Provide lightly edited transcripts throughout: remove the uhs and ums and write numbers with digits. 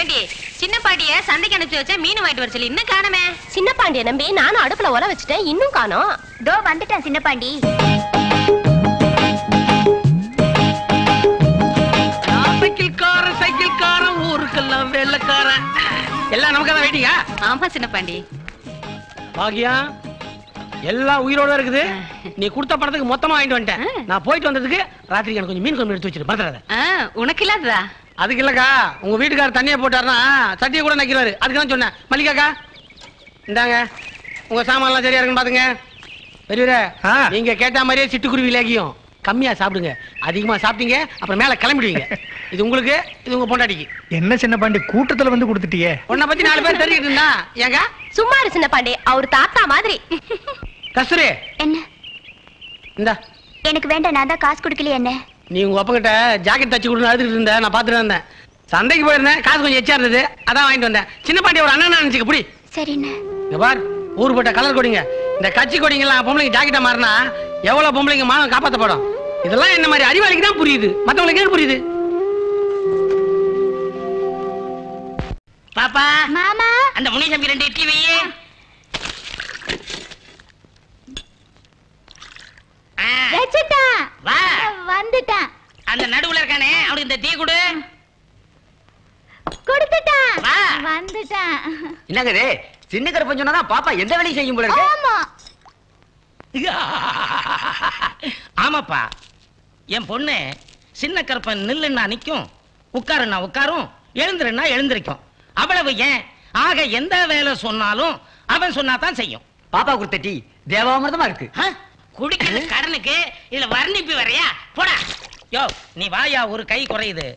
ஏண்டி சின்ன பாண்டிய சந்தைக்கு அனுப்பிச்சு வச்சா மீன் வாங்கிட்டு வர சொல்லி இன்னும் காணமே. சின்ன பாண்டிய நம்பி நானும் அடுப்புல உல வச்சுட்டேன், இன்னும் காணோம். தோ வந்துட்டேன் சின்ன பாண்டி. சைக்கிள்காரன் ஊருக்கெல்லாம் வெள்ளக்காரன் எல்லாம் நமக்கு தான் வெயிட்டிங்க. ஆமா சின்ன பாண்டி. பாக்கியா எல்லாம் உயிரோட இருக்குது. நீ கொடுத்த பணத்துக்கு மொத்தமா வாங்கிட்டு வந்துட்டேன். நான் போயிட்டு வந்ததுக்கு ராத்திரிக்கு எனக்கு கொஞ்சம் மீன் குழம்பு எடுத்து வச்சிரு, பத்திராத. உனக்கு இல்லாததா? அதுக்கு இல்லக்கா, உங்க வீட்டுக்காரர் தண்ணியை போட்டாருன்னா சட்டியை கூட நக்கிறாரு. அதுக்கு தான் சொன்னேன். மல்லிகாக்கா இந்தாங்க, உங்க சாமான் எல்லாம் சரியா இருக்குன்னு பாத்துங்க. பெரியவரே, நீங்க கேட்ட மாதிரியே சிட்டுக்குருவி லேகியும் கம்மியா சாப்பிடுங்க. அதிகமா சாப்பிட்டீங்க அப்புறம் மேல கிளம்பிடுவீங்க. இது உங்களுக்கு, இது உங்க பொண்டாட்டிக்கு. என்ன சின்ன பாண்டி கூட்டத்துல வந்து கொடுத்துட்டியே? உன்னை பத்தி 4 பேர் தெரிஞ்சுட்டு இருந்தா ஏங்க? சும்மா இரு சின்ன பாண்டி, அவர் தாத்தா மாதிரி. கஸ்தூரி என்ன? இந்தா. எனக்கு வேண்டாம், நான் தான் காசு கொடுக்கலையே. என்ன? நீ உங்க அப்பா கிட்ட ஜாக்கெட் தச்சு கொடுன்னு அழுதுட்டு இருந்த, நான் பாத்துட்டு இருந்தேன். சந்தைக்கு போயிருந்தேன், காசு கொஞ்சம் எச்சா இருந்தது, அதான் வாங்கிட்டு வந்தேன். சின்ன பாண்டி ஒரு அண்ணன் நினைச்சுக்க புடி. சரிண்ணே. இங்க பார், ஊர் போட்ட கலர் கொடிங்க, இந்த கட்சி கொடிங்கெல்லாம் பொம்பளைங்க ஜாக்கெட்டா மாறினா எவ்வளவு பொம்பளைங்க மானம் காப்பாற்றப்படும். இதெல்லாம் என்ன மாதிரி அறிவாளிக்கு தான் புரியுது, மத்தவங்களுக்கு ஏன் புரியுது? பாப்பா மாமா, அந்த முனிசாமி 2 இட்லி வையே. வெச்சிட்டேன். வா வந்துட்டேன். அந்த நடுவுல இருக்கானே அவனுக்கு இந்த டீ கொடு. கொடுத்துட்டேன். வா வந்துட்டேன். என்னங்க சின்ன கருப்பன் சொன்னாதான் பாப்பா எந்த வேலையும் செய்யும் போல இருக்கு. ஆமா ஆமாப்பா, என் பொண்ணு சின்ன கருப்பன் நில்லுன்னா நிக்கும், உட்காருன்னா உட்காரும், எழுந்துருன்னா எழுந்திருக்கும். அவ்வளவு ஏன், ஆக எந்த வேலை சொன்னாலும் அவன் சொன்னாதான் செய்யும். பாப்பா கொடுத்த டீ தேவாமிர்தமா இருக்கு. குடிக்கிறது கடனுக்கு இதுல வர்ணிப்பு வரையா? போடா. யோ நீ வாயா, ஒரு கை குறையுது.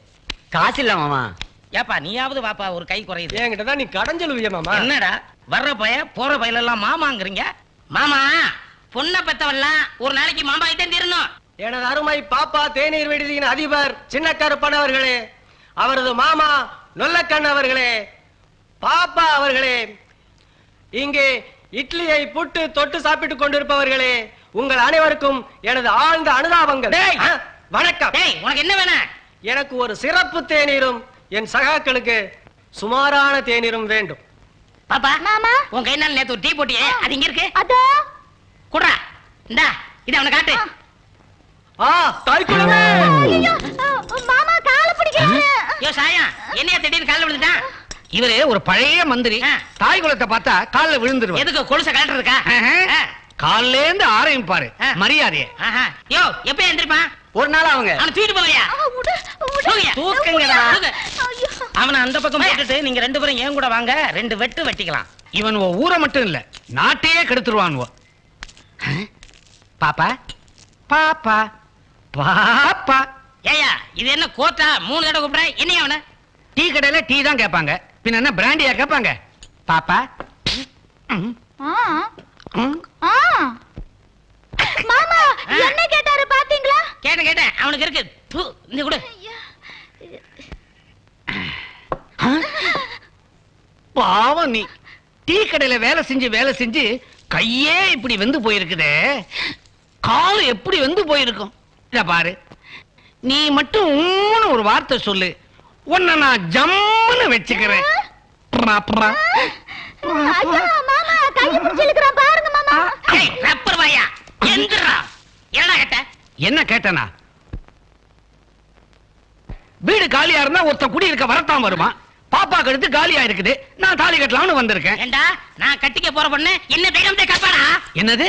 காசு இல்ல மாமா. ஏப்பா நீயாவது வாப்பா, ஒரு கை குறையுது. என்கிட்ட நீ கடன் சொல்லுவிய மாமா. என்னடா வர்ற பய போற பயிலெல்லாம் மாமாங்கிறீங்க? மாமா பொண்ணை பெத்தவெல்லாம் ஒரு நாளைக்கு மாமா கிட்டே தீரணும். எனது அருமை பாப்பா தேநீர் விடுதியின் அதிபர் சின்ன கருப்பன் அவர்களே, அவரது மாமா நொல்லக்கண் அவர்களே, பாப்பா அவர்களே, இங்கே இட்லியை புட்டு தொட்டு சாப்பிட்டுக் கொண்டிருப்பவர்களே, உங்கள் அனைவருக்கும் எனது ஆழ்ந்த அனுதாபங்கள். வணக்கம். உனக்கு என்ன வேணும்? எனக்கு ஒரு சிறப்பு தேநீரும் என் சகாக்களுக்கு சுமாரான தேநீரும் வேண்டும். பாப்பா மாமா, உன் கை நாள் நேத்து ஒரு டீ போட்டியே, அது இங்க இருக்கு. அதோ குடுறா. இந்தா இத அவனை காட்டு. தாய்க்குளமே. ஐயோ, மாமா கால பிடிக்கிறாரு. யோ சாயா, என்னைய திடீர்னு கால்ல விழுந்துட்டான்? இவரு ஒரு பழைய மந்திரி. தாய் குலத்தை பார்த்தா கால்ல விழுந்துருவார். எதுக்கு கொலுச கழட்டுறதுக்கா? கால்ல இருந்து ஆரம்பிப்பாரு மரியாதையை. யோ எப்ப எந்திரிப்பான்? ஒரு நாள் அவங்க அவனை தூக்கிட்டு போவியா? தூக்குங்கடா. அவனை அந்த பக்கம் போட்டுட்டு நீங்க 2 பேரும் ஏன் கூட வாங்க, 2 வெட்டு வெட்டிக்கலாம். இவன் ஊரை மட்டும் இல்ல நாட்டையே கெடுத்துருவான். பாப்பா பாப்பா பாப்பா. ஏயா இது என்ன கோட்டா? 3 தடவை கூப்பிடுற. என்ன அவன? டீ கடையில டீ தான் கேட்பாங்க, பின்ன என்ன பிராண்டியா கேட்பாங்க? பாப்பா. மாமா என்ன கேட்டாரு பாத்தீங்களா? கேட்டேன், அவனுக்கு இருக்கு. இந்த கூட பாவம், நீ டீ கடையில வேலை செஞ்சு கையே இப்படி வெந்து போயிருக்குதே, காலம் எப்படி வெந்து போயிருக்கும். இத பாரு, நீ மட்டும் ஒரு வார்த்தை சொல்லு, உன்னை நான் ஜம்முன்னு வச்சுக்கிறேன். மாமா கைய பிடிச்சு இழுக்குறான் பாருங்க மாமா. ரப்பர் வாயா, எந்திரா. என்னடா கேட்ட? என்ன கேட்டனா? வீடு காலியா இருந்தா ஒருத்த குடி இருக்க வரத்தான் வருமா? பாப்பா கழுத்து காலியா இருக்குது, நான் தாலி கட்டலாம்னு வந்திருக்கேன். ஏண்டா நான் கட்டிக்க போற பொண்ணு என்ன பேகம்தே கப்பாடா? என்னது,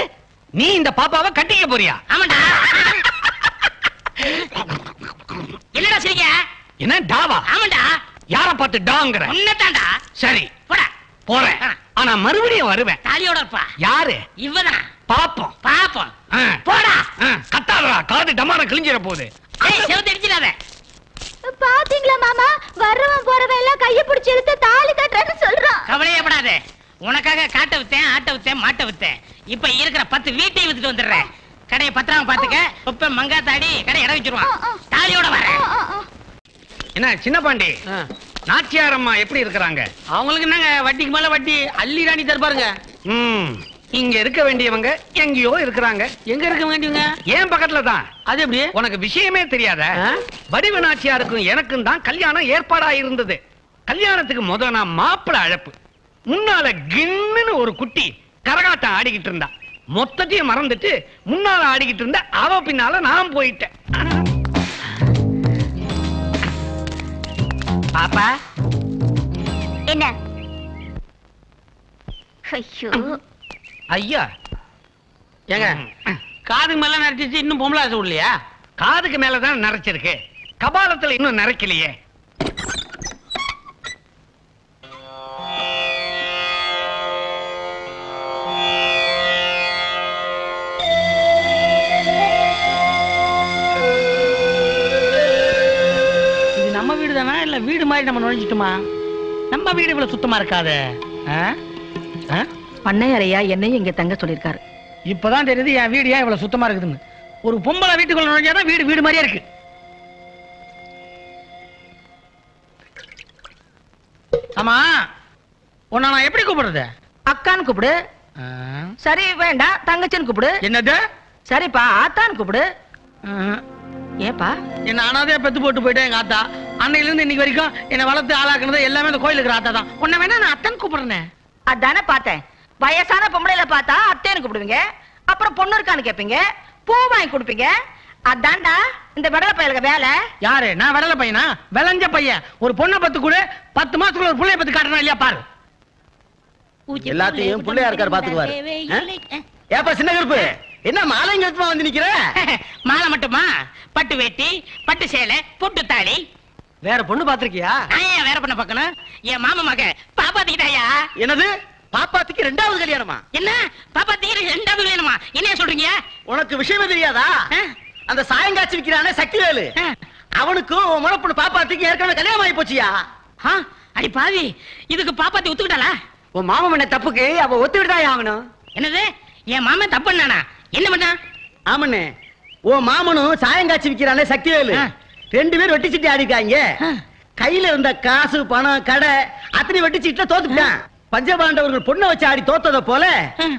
நீ இந்த பாப்பாவை கட்டிக்க போறியா? ஆமாடா. என்னடா சிரிக்க? என்ன டாவா? ஆமாடா. யார பார்த்து டாங்கற? உன்னதான்டா. சரி போடா. போறேன், ஆனா மறுபடியும் வருவேன். தாலியோட இருப்பா. யாரு? இவதான். பாப்போம். போடா. கத்தாதடா, காது டமார கிழிஞ்சிர போகுது. ஏய் செவுத்து அடிச்சிடாத. பாத்தீங்களா மாமா, வர்றவன் போறவன் எல்லாம் கைய பிடிச்சு இழுத்து தாலி கட்டுறேன்னு சொல்றான். கவலையப்படாத, உனக்காக காட்ட வித்தேன், ஆட்ட வித்தேன், மாட்ட வித்தேன். இப்ப இருக்கிற 10 வீட்டையும் வித்துட்டு வந்துடுறேன். கடையை பத்திரமா பாத்துக்க. இப்ப மங்காத்தாடி கடை இடம் வச்சிருவான். தாலியோட வரேன். என்ன சின்ன பாண்டி, நாச்சியார் அம்மா எப்படி இருக்கிறாங்க? அவங்களுக்கு என்னங்க, வட்டிக்கு மேல வட்டி அள்ளி ராணி தருப்பாருங்க. இங்க இருக்க வேண்டியவங்க எங்கேயோ இருக்கிறாங்க. எங்க இருக்க வேண்டியவங்க? ஏன் பக்கத்துல தான். அது எப்படி? உனக்கு விஷயமே தெரியாத? வடிவு நாச்சியாருக்கும் எனக்கும் தான் கல்யாணம் ஏற்பாடா இருந்தது. கல்யாணத்துக்கு முதல் நான் மாப்பிள அழைப்பு. முன்னால கின்னு ஒரு குட்டி கரகாட்டம் ஆடிக்கிட்டு இருந்தா. மொத்தத்தையும் மறந்துட்டு முன்னால ஆடிக்கிட்டு இருந்தா. அவ பின்னால நான் போயிட்டேன். பாப்பா என்ன? ஐயோ ஐயா ஏங்க, காதுக்கு மேல நரைச்சிச்சு, இன்னும் பொம்பளை விடலையா? காதுக்கு மேலதான் நரைச்சிருக்கு, கபாலத்துல இன்னும் நரைக்கலையே. இது நம்ம வீடு தானா இல்ல வீடு மாதிரி நம்ம நுழைஞ்சிட்டுமா? நம்ம வீடு இவ்வளவு சுத்தமா இருக்காது. பண்ணையறையா என்னையும் இங்க தங்க சொல்லிருக்காரு. இப்பதான் தெரியுது என் வீடு ஏன் இவ்வளவு சுத்தமா இருக்குதுன்னு. ஒரு பொம்பளை வீட்டுக்குள்ள நுழைஞ்சாதான் வீடு வீடு மாதிரியே இருக்கு. ஆமா, உன்னை நான் எப்படி கூப்பிடுறது? அக்கான்னு கூப்பிடு. சரி வேண்டாம், தங்கச்சின்னு கூப்பிடு. என்னது? சரிப்பா, ஆத்தான்னு கூப்பிடு. ஏப்பா என்ன அனாதையா பெத்து போட்டு போயிட்டேன் எங்க ஆத்தா. அன்னையில இருந்து இன்னைக்கு வரைக்கும் என்ன வளர்த்து ஆளாக்குனது எல்லாமே இந்த கோயிலுக்கு இருக்கிற ஆத்தா தான். உன்னை வேணா நான் அத்தன் கூப்பிடுறேன். அதானே பார்த்தேன். வயசான பொம்பளையில பார்த்தா அத்தேன்னு கூப்பிடுவீங்க, அப்புறம் பொண்ணு இருக்கான்னு கேப்பீங்க, பூ வாங்கி கொடுப்பீங்க. அதான்டா இந்த விடலை பையலுக்கு வேலை. யாரு? நான் விடல பையனா? விளைஞ்ச பையன். ஒரு பொண்ணை பத்து கூட 10 மாசத்துல ஒரு புள்ளைய பத்து காட்டணும் இல்லையா? பாரு, எல்லாத்தையும் பிள்ளையா இருக்காரு பாத்துக்குவாரு. ஏப்பா சின்ன கருப்பு, என்ன மாலைங்க வந்து நிக்கிற? மாலை மட்டுமா? பட்டு வேட்டி, பட்டு சேலை, பொட்டு தாலி. வேற பொண்ணு பாத்திருக்கியா? ஏன் வேற பண்ண பாக்கணும்? என் மாமா மக பாப்பாத்திக்கிட்டாயா? என்னது? பாப்பாத்திக்கு 2வது கல்யாணமா? என்ன பாப்பாத்திக்கு 2வது வேணுமா? என்ன சொல்றீங்க? உனக்கு விஷயமே தெரியாதா? அந்த சாயங்காட்சி விக்கிறானே சக்திவேலு, அவனுக்கும் முளப்பொண்ணு பாப்பாத்திக்கு ஏற்கனவே கல்யாணம் ஆகி போச்சியா? அடி பாவி, இதுக்கு பாப்பாத்தி ஒத்துக்கிட்டாளா? உன் மாமா பண்ண தப்புக்கு அவ ஒத்துக்கிட்டு ஆகணும். என்னது? என் மாமன் தப்பு பண்ணானா? என்ன பண்ணா? ஆமண்ணே, உன் மாமனும் சாயங்காட்சி விக்கிறானே சக்திவேலு 2 பேரும் வெட்டி சீட்டு ஆடிக்காங்க. கையில இருந்த காசு பணம் கடை அத்தனை வெட்டி சீட்டுல தோத்துட்டான். பஞ்சபாண்டவர்கள் பொண்ணை வச்சு ஆடி தோத்தத போல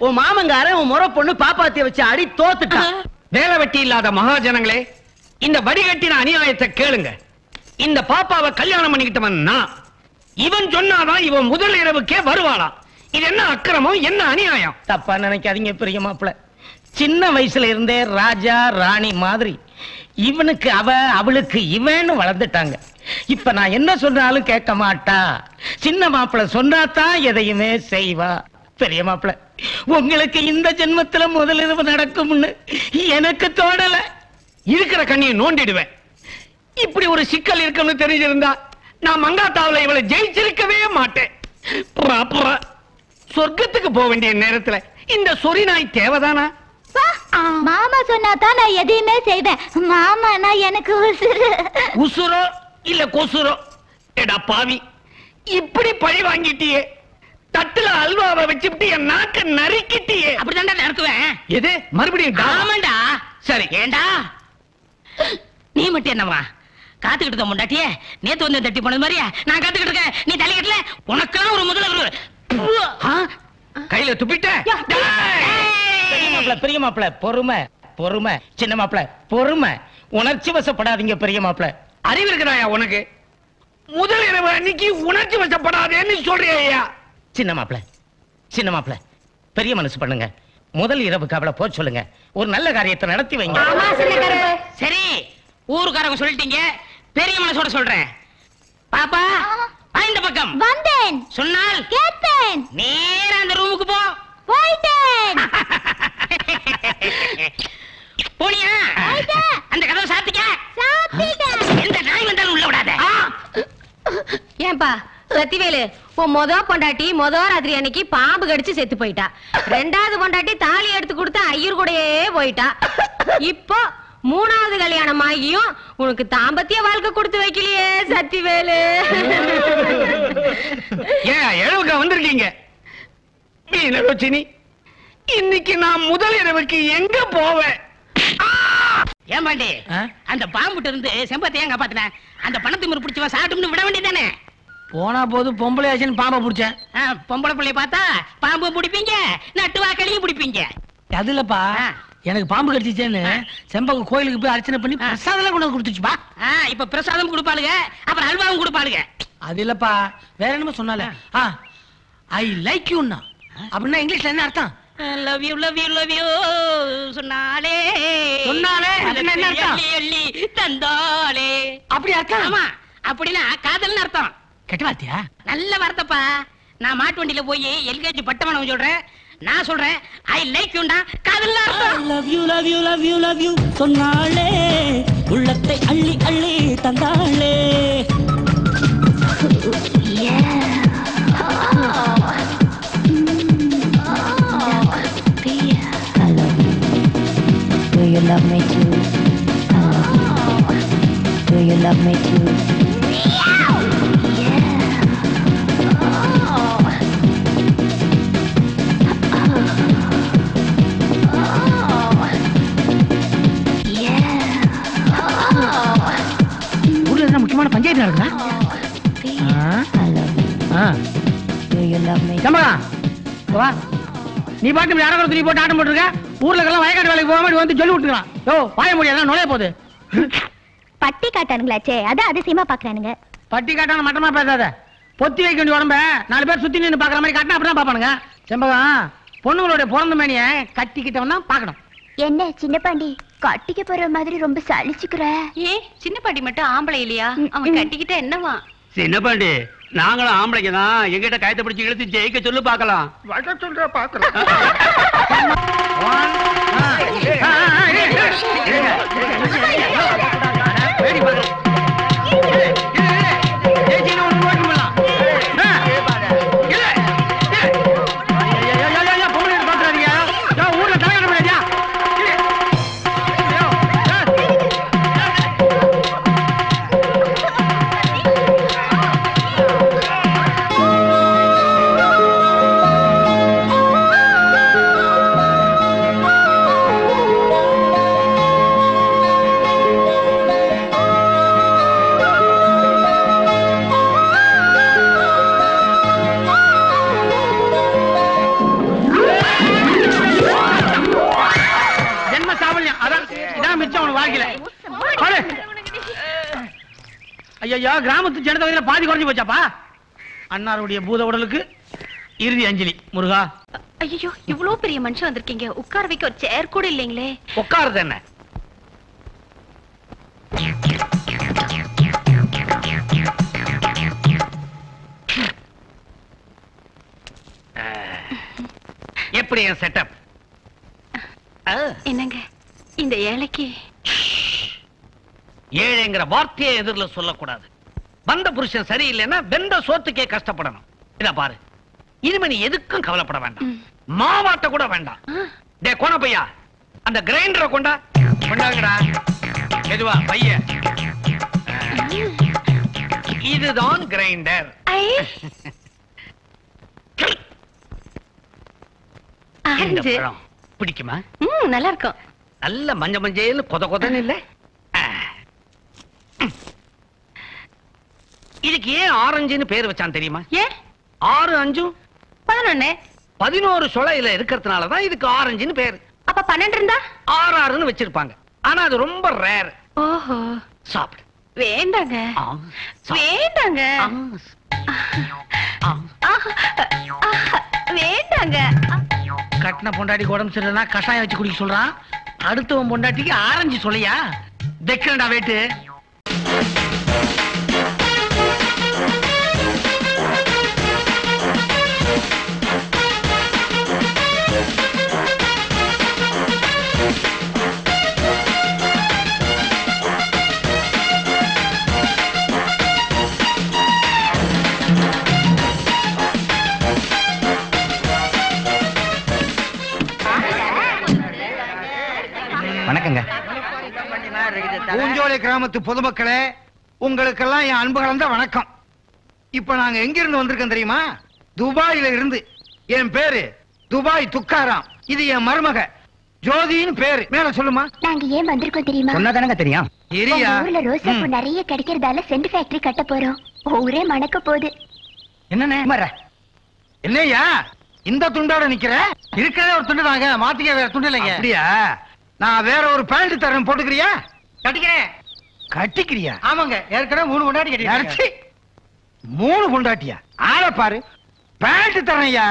உன் மாமங்காரன் உன் முறை பொண்ணு பாப்பாத்திய வச்சு ஆடி தோத்துட்டான். வேலை வெட்டி இல்லாத மகாஜனங்களே, இந்த வடிகட்டின அநியாயத்தை கேளுங்க. இந்த பாப்பாவை கல்யாணம் பண்ணிக்கிட்டவன் நான். இவன் சொன்னாதான் இவன் முதல் இரவுக்கே வருவாளா? இது என்ன அக்கிரமம், என்ன அநியாயம்? தப்பா நினைக்காதீங்க பெரிய மாப்பிள்ள. சின்ன வயசுல இருந்தே ராஜா ராணி மாதிரி இவனுக்கு அவ அவளுக்கு இவன்னு வளர்ந்துட்டாங்க. இப்ப நான் என்ன சொன்னாலும் கேட்க மாட்டா. சின்ன மாப்பிள்ள சொன்னாதான் எதையுமே செய்வா. பெரிய மாப்பிள்ள, உங்களுக்கு இந்த ஜென்மத்துல முதலிரவு நடக்கும்னு எனக்கு தோணல. இருக்கிற கண்ணியை நோண்டிடுவேன். இப்படி ஒரு சிக்கல் இருக்குன்னு தெரிஞ்சிருந்தா நான் மங்காத்தாவுல இவளை ஜெயிச்சிருக்கவே மாட்டேன். சொர்க்கத்துக்கு போக வேண்டிய நேரத்துல இந்த சொறி நாய் தேவைதானா? மாமா சொன்னாதான் நான் எதையுமே செய்வேன். மாமா நான் எனக்கு உசுரு. உசுரோ இல்ல கொசுரோ? எடா பாவி, இப்படி பழி வாங்கிட்டியே. தட்டுல அல்வாவை வச்சுட்டு என் நாக்க நறுக்கிட்டியே. அப்படிதான்டா நடக்குவேன். எது மறுபடியும்? ஆமாண்டா. சரி, ஏண்டா நீ மட்டும் என்னவா காத்துக்கிட்டு முண்டாட்டியே? நேத்து வந்து தட்டி போனது மாதிரியா நான் காத்துக்கிட்டு இருக்கேன். நீ தலைக்கட்டல, உனக்கெல்லாம் ஒரு முதல்ல கையில துப்பிட்ட. பெரிய மாப்பிள்ள பொறுமை பொறுமை. சின்ன மாப்பிள்ள பொறுமை. உணர்ச்சி வசப்படாதீங்க பெரிய மாப்பிள்ள. அறிவு இருக்கிறாயா உனக்கு? முதல் இரவு அன்னைக்கு உணர்ச்சி வசப்படாதேன்னு சொல்றியா? சின்ன மாப்பிள்ள பெரிய மனசு பண்ணுங்க. முதல் இரவுக்கு அவளை போக சொல்லுங்க. ஒரு நல்ல காரியத்தை நடத்தி வைங்க. சரி, ஊருக்காரங்க சொல்லிட்டீங்க, பெரிய மனசோட சொல்றேன். பாப்பா இந்த பக்கம் வந்தேன். சொன்னால் கேட்டேன். நேரா அந்த ரூமுக்கு போ. போயிட்டேன். போனியா? அந்த கதவை சாத்திக்க. எந்த நாய் வந்தாலும் உள்ள விடாத. ஏன்பா சத்திவேலு, உன் மொத பொண்டாட்டி ராத்திரி அன்னைக்கு பாம்பு கடிச்சு செத்து போயிட்டா. 2வது பொண்டாட்டி தாலி எடுத்து கொடுத்து ஐயர் கூடயே போயிட்டா. இப்போ 3வது கல்யாணம் ஆகியும் உனக்கு தாம்பத்திய வாழ்க்கை கொடுத்து வைக்கலையே சத்திவேலு. ஏன் எழுவுக்கா வந்திருக்கீங்க? மீனரோச்சினி, இன்னைக்கு நான் முதல் இரவுக்கு எங்க போவேன்? ஏன் பாண்டி, அந்த பாம்புட்டு இருந்து செம்பத்தை ஏன் காப்பாத்தின? அந்த பணத்தை முறை பிடிச்சவா சாப்பிட்டு விட வேண்டியதானே? போனா போது பொம்பளை ஆச்சுன்னு பாம்பை பிடிச்சேன். பொம்பளை பிள்ளைய பார்த்தா பாம்பு பிடிப்பீங்க, நட்டுவாக்களையும் பிடிப்பீங்க. அதுலப்பா எனக்கு பாம்பு கடிச்சிச்சேன்னு செம்பக கோயிலுக்கு போய் அர்ச்சனை பண்ணி பிரசாதம் கொண்டு வந்து கொடுத்துச்சுப்பா. இப்ப பிரசாதம் கொடுப்பாளுங்க, அப்புறம் அல்வாவும் கொடுப்பாளுங்க. அது இல்லப்பா, வேற என்னமோ சொன்னால. ஐ லைக் யூன்னா அப்படின்னா இங்கிலீஷ்ல என்ன அர்த்தம்? Love you love you love you சொன்னாலே அப்படின்னா என்ன அர்த்தம்? எள்ளி தந்தாலே அப்படி அர்த்தம்? ஆமா, அப்படின்னா காதல்னு அர்த்தம். கெட்ட வார்த்தையா? நல்ல வார்த்தைப்பா. நான் மாட்டு வண்டியில போய் எல்கேஜி பட்டமனம் சொல்றேன். நான் சொல்றேன் ஐ லைக் யூண்டா, காதல்ல அர்த்தம். Love you love you love you love you சொன்னாலே உள்ளத்தை அள்ளி அள்ளி தந்தாளே. Do you love me too? Do you love me too? ஊர்ல என்ன முக்கியமான பஞ்சாயத்து நடக்குதா? Do you love me? சம்பளா வா, நீ பாட்டு யாரோ துணி போட்டு ஆட்டம் போட்டுருக்க. ஊர்ல எல்லாம் வயக்காட்டு வேலைக்கு போகாம வந்து சொல்லி விட்டுருக்கான். யோ வாய முடியாது, நுழைய போகுது. பட்டி காட்டானுங்களாச்சே, அதான் அதிசயமா பாக்குறானுங்க. பட்டி காட்டான மட்டமா பேசாத. பொத்தி வைக்க வேண்டிய உடம்ப 4 பேர் சுத்தி நின்று பாக்குற மாதிரி காட்டினா அப்படிதான் பாப்பானுங்க. செம்பகம், பொண்ணுங்களுடைய பிறந்த மேனிய கட்டிக்கிட்டவன் தான் பாக்கணும். என்ன சின்ன பாண்டி கட்டிக்க போற மாதிரி ரொம்ப சலிச்சுக்கிற? சின்ன பாட்டி மட்டும் ஆம்பளை இல்லையா? அவன் கட்டிக்கிட்ட என்னவா? சின்ன பாண்டி, நாங்களும் ஆம்பளைக்கு தான். எங்கிட்ட கயத்தை பிடிச்சி இழுத்து ஜெயிக்க சொல்லு பாக்கலாம். சொல்ற பாக்கலாம். ஐயா, கிராமத்து ஜனதொகையில பாதி குறைஞ்சு போச்சாப்பா. அன்னாருடைய பூத உடலுக்கு இறுதி அஞ்சலி. முருகா. ஐயோ, இவ்வளவு பெரிய மனுஷன் வந்திருக்கீங்க, உட்கார வைக்க ஒரு சேர் கூட இல்லைங்களே. உட்காருது என்ன? எப்படி என் செட்டப்? என்னங்க இந்த ஏழைக்கு? ஏழைங்கிற வார்த்தையை எதிரில சொல்லக்கூடாது. வந்த புருஷன் சரியில்லைன்னா வெந்த சோத்துக்கே கஷ்டப்படணும். இத பாரு, இனிமே நீ எதுக்கும் கவலைப்பட வேண்டாம். மாவாட்ட கூட வேண்டாம். டே கோணப்பையா, அந்த கிரைண்டரை கொண்டாங்கடா. எதுவா பைய? இதுதான் கிரைண்டர். பிடிக்குமா? நல்லா இருக்கும். நல்ல மஞ்ச மஞ்சேன்னு கொத கொதன்னு இல்ல? இதுக்கு ஏன் ஆரஞ்சுன்னு பேர் வச்சான் தெரியுமா? ஏன் 6 5 11 11 சொலையில இருக்கிறதுனாலதான் இதுக்கு ஆரஞ்சுன்னு பேரு. அப்ப 12 இருந்தா 6 6ன்னு வச்சிருப்பாங்க. ஆனா அது ரொம்ப ரேர். ஓஹோ. சாப்பிடு. வேண்டாங்க வேண்டாங்க வேண்டாங்க. கட்டின பொண்டாட்டி உடம்பு சரியில்லைன்னா கஷாயம் வச்சு குடிக்க சொல்றான். அடுத்தவன் பொண்டாட்டிக்கு ஆரஞ்சு சொல்லையா? வெக்கண்டா வேட்டு. வணக்கங்க. பூஞ்சோலை கிராமத்து பொதுமக்களே, உங்களுக்கெல்லாம் என் அன்பு கலந்த வணக்கம். இப்ப நாங்க எங்க இருந்து வந்திருக்கோம் தெரியுமா? துபாயில இருந்து. என் பேரு துபாய் துக்காராம். இது என் மருமக ஜோதின்னு பேரு. மேல சொல்லுமா. நாங்க ஏன் வந்திருக்கோம் தெரியுமா? சொன்னதானங்க தெரியும். ஊர்ல ரோசா பூ நிறைய கிடைக்கிறதால சென்ட் ஃபேக்டரி கட்ட போறோம். ஊரே மணக்க போகுது. என்னண்ணே? என்னையா இந்த துண்டோட நிக்கிற? இருக்கிறதே ஒரு துண்டு தாங்க, மாத்திக்க வேற துண்டு இல்லைங்க. அப்படியா? நான் வேற ஒரு பேண்ட் தரேன், போட்டுக்கிறியா? கட்டிக்கிறேன். கட்டிக்கிறியா? ஆமாங்க, ஏற்கனவே 3 கொண்டாடி கட்டி. 3 பொண்டாட்டியா? ஆள பாரு. பேண்ட் தரையா?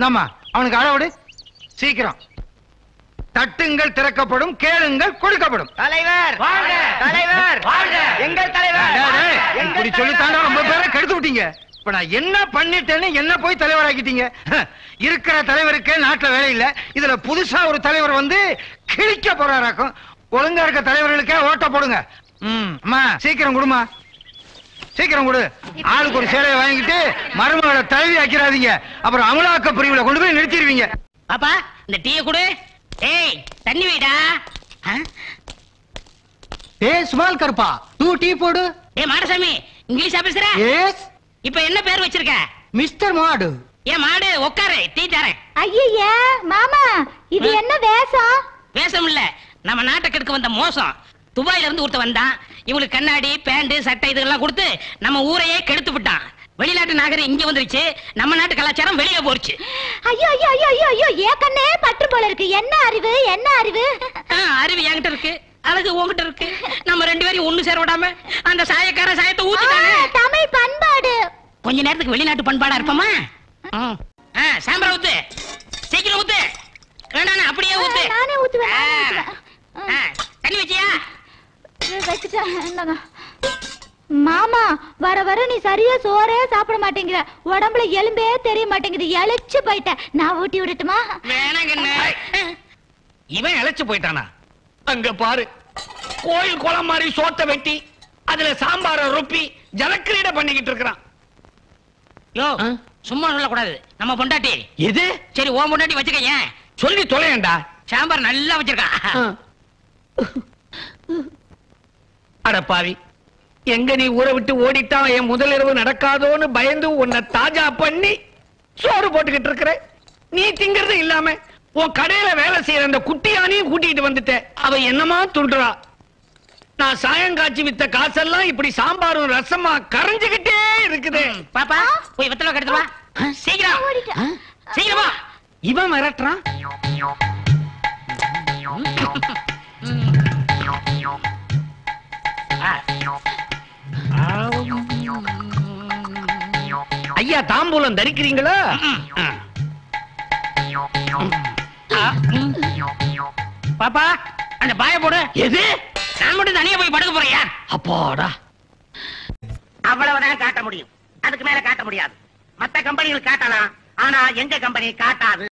நம்ம அவனுக்கு அளவுடு சீக்கிரம். தட்டுங்கள் திறக்கப்படும், கேளுங்கள் கொடுக்கப்படும். தலைவர் வாழ்க! தலைவர் வாழ்க! எங்கள் தலைவர் இப்படி சொல்லித்தாண்டா ரொம்ப பேரை கெடுத்து விட்டீங்க. இப்ப நான் என்ன பண்ணிட்டேன்னு என்ன போய் தலைவராக்கிட்டீங்க? இருக்கிற தலைவருக்கே நாட்டுல வேலை இல்ல, இதுல புதுசா ஒரு தலைவர் வந்து கிழிக்க போறாராக்கும். ஒழுங்கா இருக்க தலைவர்களுக்கே ஓட்ட போடுங்க. அம்மா சீக்கிரம் கொடுமா, சீக்கிரம் கொடு. ஆளுக்கு ஒரு சேலையை வாங்கிட்டு மருமகளை தலைவி ஆக்கிறாதீங்க, அப்புறம் அமலாக்க பிரிவுல கொண்டு போய் நிறுத்திடுவீங்க. பாப்பா இந்த டீயை கொடு. ஏய் தண்ணி வைடா. ஸ்மால் கருப்பா 2 டீ போடு. மாடசாமி இங்கிலீஷா பேசுற? எஸ். இப்ப என்ன பேர் வச்சிருக்க? மிஸ்டர் மாடு. மாடு உட்காரு, டீ தரேன். ஐயே மாமா, இது என்ன வேஷம்? வேஷம் இல்ல, நம்ம நாட்டுக்கு வந்த மோசம். துபாயில இருந்து ஒருத்த வந்தான். இவங்களுக்கு கண்ணாடி பேண்ட் சட்டை இதெல்லாம் கொடுத்து நம்ம ஊரையே கெடுத்து விட்டான். வெளிநாட்டு நாகரிகம் இங்க வந்துருச்சு, நம்ம நாட்டு கலாச்சாரம் வெளியே போச்சு. ஐயோ ஐயோ ஐயோ ஐயோ, ஏன் கண்ணே பற்று போல இருக்கு. என்ன அறிவு, என்ன அறிவு? அறிவு என்கிட்ட இருக்கு, அழகு உங்ககிட்ட இருக்கு. நம்ம 2 பேரும் ஒண்ணு சேர விடாம அந்த சாயக்கார சாயத்தை ஊத்திட்டானே. தமிழ் பண்பாடு. கொஞ்ச நேரத்துக்கு வெளிநாட்டு பண்பாடா இருப்போமா? சாம்பரா ஊத்து, சீக்கிரம் ஊத்து. வேண்டாம் அப்படியே ஊத்து. நானே ஊத்துவேன். தண்ணி வச்சியா? வச்சுட்டேன். மாமா வர வர நீ சரியா சோறே சாப்பிட மாட்டேங்கிற, உடம்புல எலும்பே தெரிய மாட்டேங்குது, இழைச்சு போயிட்ட. நான் ஊட்டி விடட்டுமா? வேணாங்கண்ணே. இவன் இழைச்சு போயிட்டானா? அங்க பாரு, கோயில் குளம் மாதிரி சோத்த வெட்டி அதுல சாம்பார ரொப்பி ஜலக்கிரீட பண்ணிக்கிட்டு இருக்கிறான். யோ சும்மா சொல்லக்கூடாது, நம்ம பொண்டாட்டி. எது? சரி ஓ பொண்டாட்டி வச்சுக்க. ஏன் சொல்லி தொலையண்டா. சாம்பார் நல்லா வச்சிருக்கா. அட பாவி, எங்க நீ ஊரை விட்டு ஓடிட்டா என் முதலிரவு நடக்காதோன்னு பயந்து உன்னை தாஜா பண்ணி சோறு போட்டுக்கிட்டு இருக்கிற. நீ திங்கிறது இல்லாம உன் கடையில வேலை செய்யற அந்த குட்டியானையும் கூட்டிட்டு வந்துட்ட. அவ என்னமா துண்டுறா. நான் சாயங்காட்சி வித்த காசெல்லாம் இப்படி சாம்பாரும் ரசமா கரைஞ்சுகிட்டே இருக்குது. பாப்பா போய் வெத்தலை கெடுத்து வா. சீக்கிரம் சீக்கிரமா. இவன் மிரட்டுறான். ஐயா தாம்பூலம் தரிக்கிறீங்களா? பாப்பா அந்த பாய போடு. எது? நான் மட்டும் தனியா போய் படுக்க போறியா? அப்பாடா. அவ்வளவுதான் காட்ட முடியும், அதுக்கு மேல காட்ட முடியாது. மத்த கம்பெனிகள் காட்டலாம், ஆனா எங்க கம்பெனி காட்டாது.